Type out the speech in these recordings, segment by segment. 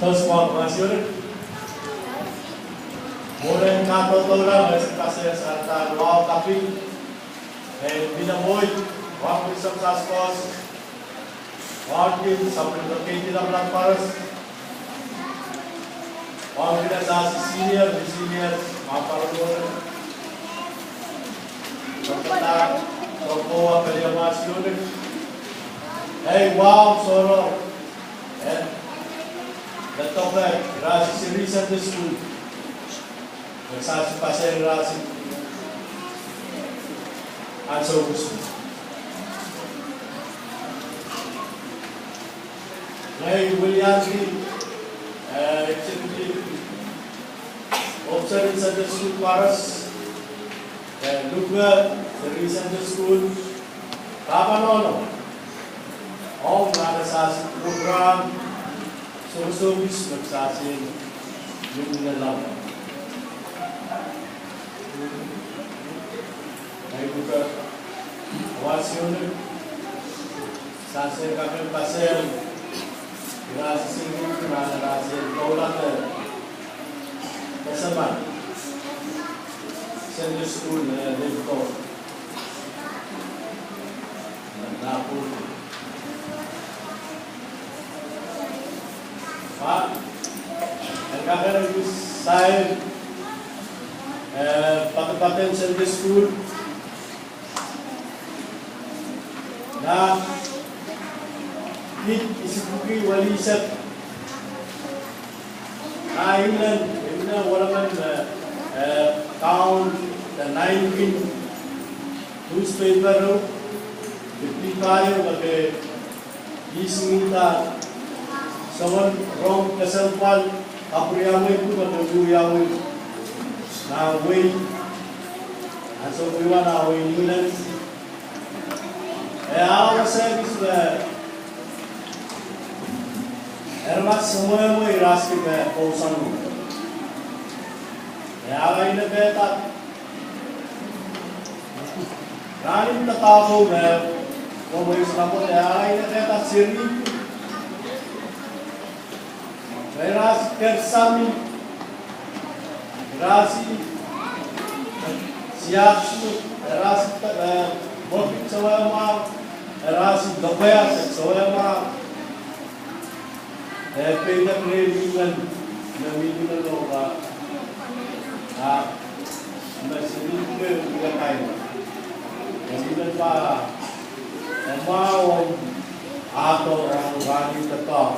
First one, Masih Moren kato tora kasi sa wow tapi binamoy wow bisam saskos wow kin sampai terkait dalam laparas wow kita sah senior apa lagi kita propo kerja masih hey wow soro datang ke rasi series at the school Nagsasabi pa siya rasi at sa gusto. Ngayon, Williamsky, observing sa school paras, Luga, the recent school, Kapanono, all nagsasabi program, so-sobis nagsasabi yung nalaman. Buka awasiun sase kami pasel rasi singgung kerana rasi kaulat kesaban Sunday school lento dapur pak agak saya paten Sunday school na hit isibuki walisat ilan wala man count the 9 newspaper dipikayo kage isingita sawan rong kasampal apriyamoy ko kaguyaway na way aso kuwa na way nilan Our service Ermas semua mo irasi ke pausan mo. Ay na betat. Ranim tatao na mo islamot ay na betat siri. Eras kersami. Rasi siapsu eras Bokit sawama rasi dapaya sawama peda kremingan namingan loka masih ke bukan namingan pa mau atau orang wani tetap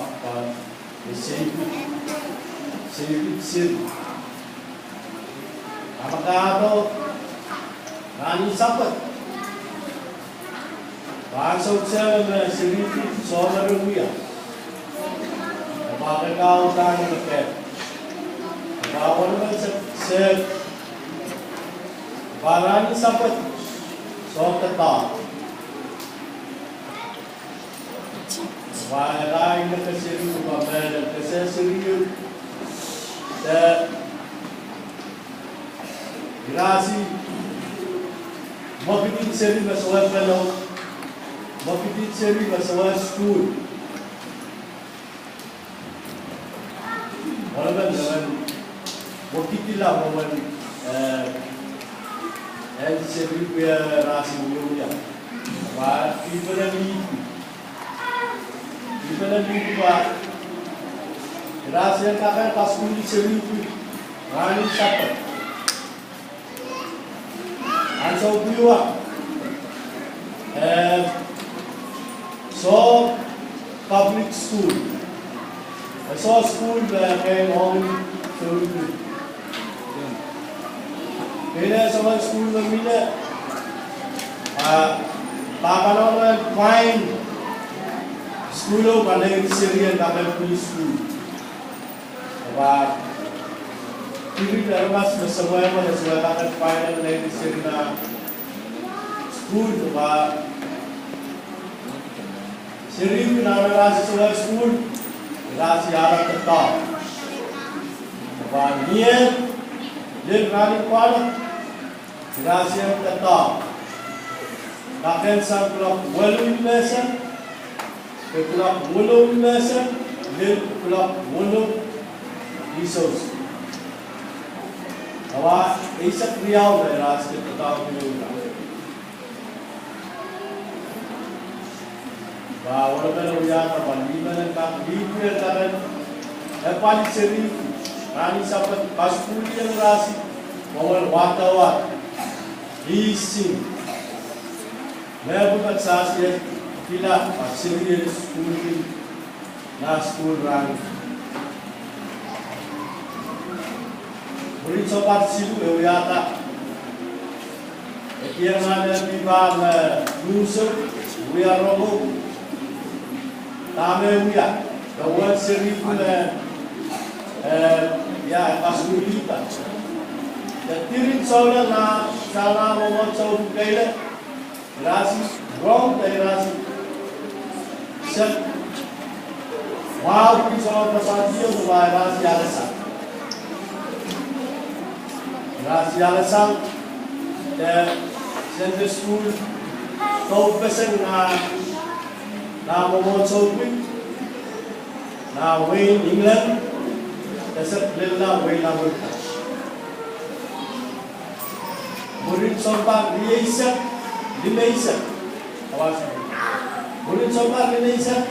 sipit apakah atau rani sapat Bahasa ucapan sedikit soal rupiah. Maka kau tanya mereka, kau orang se barang sahabat soal tetap. Wahai yang keserius, wahai keserius, grasi, makin serius masalah kalau Mapitid seri masalah school. Walaupun dengan waktu lah momen seri punya rasi mulia. Wah, people ni buat rasi yang takkan pas school seri pun rani siapa? Ansau buat. So, public school. I saw school that came on to Kaya sa school na nila, naman fine school o kanang Syrian naman police school. Hindi na mas masaway mo na sila naman fine na Syrian school. Syrian pinarasi sa school, rasi harap tetap. Niat, dia rani kuala, rasi harap tetap. Bahkan sang kelak walau lesson, kelak walau lesson, Din kulap munuk Isos. Awa isak riau na ras kita tahu kita. Bahawa orang ujar apa ni mana tak dipunyai karan. Epali seri rani sahabat paspuli yang rasi mawal watawat isi. Saya bukan sahaja tidak seri school na school rani. Beri sobat silu ewiyata. Kian ada bibang Yusuf Wiyaromo. Tame wiya. Kawan seri pun ya pasulita. Tirin soalnya na sana mau coba kaya rasi wrong dari rasi. Set wow kita pasal tu rasi alasan. Rasi alasan Center School kau pesen na mau coba na Wayne England dasar lella Wayne Amerika. Murid sobat Liesa Liesa awas. Murid sobat Liesa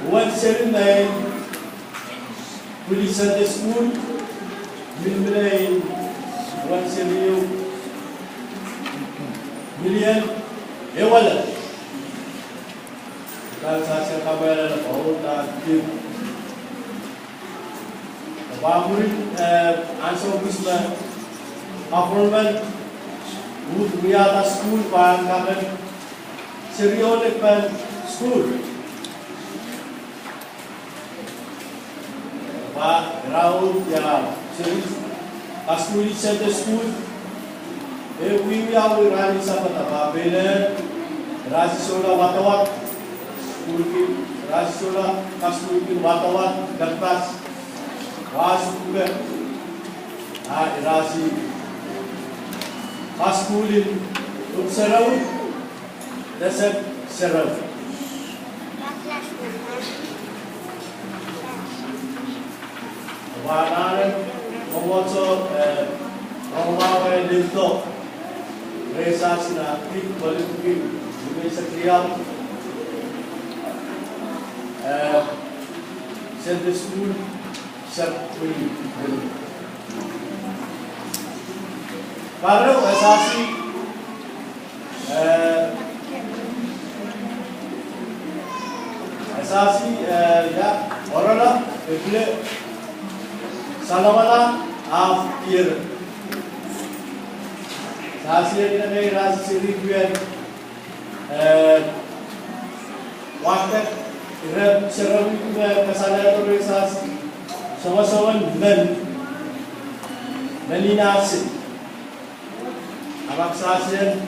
179 Police Center School Milmilay 170 million ewala. Kalau saya kabar bahwa tak Bamurin answer bisma appointment would we are the school pan kamen seriole pan school ba Raul ya seri school center school we are rani sabata ba bele Rasisola watawat school ki Rasisola school ki watawat gantas Wasukube, Rasi, Paskulin, Upsarau, Desert Serau. Wanaran, Momoto, Romawa, Linto, Resasina, Pik, Bolivki, Lumesa Kriam, Center School. Baru asasi ya orang lah salamala afir asasi ini nih rasi siri bukan waktu rem seram itu kesalahan tu asasi sama-sama meninasi abang sasian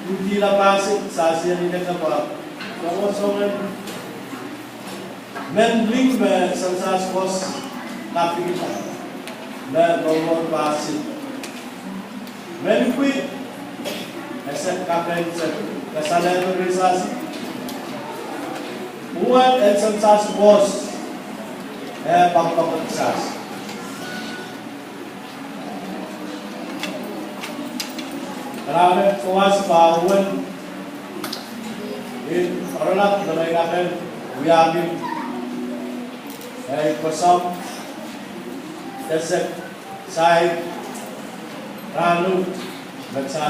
budi lapasin sasian ini apa sama-sama menling sensasi kos tapi kita nomor pasin menikui aset kapan kesalahan organisasi buat sensasi kos pangkapersas. Karena kuas bangun in orang mereka kan wiamin pesam desek sai ranu bersas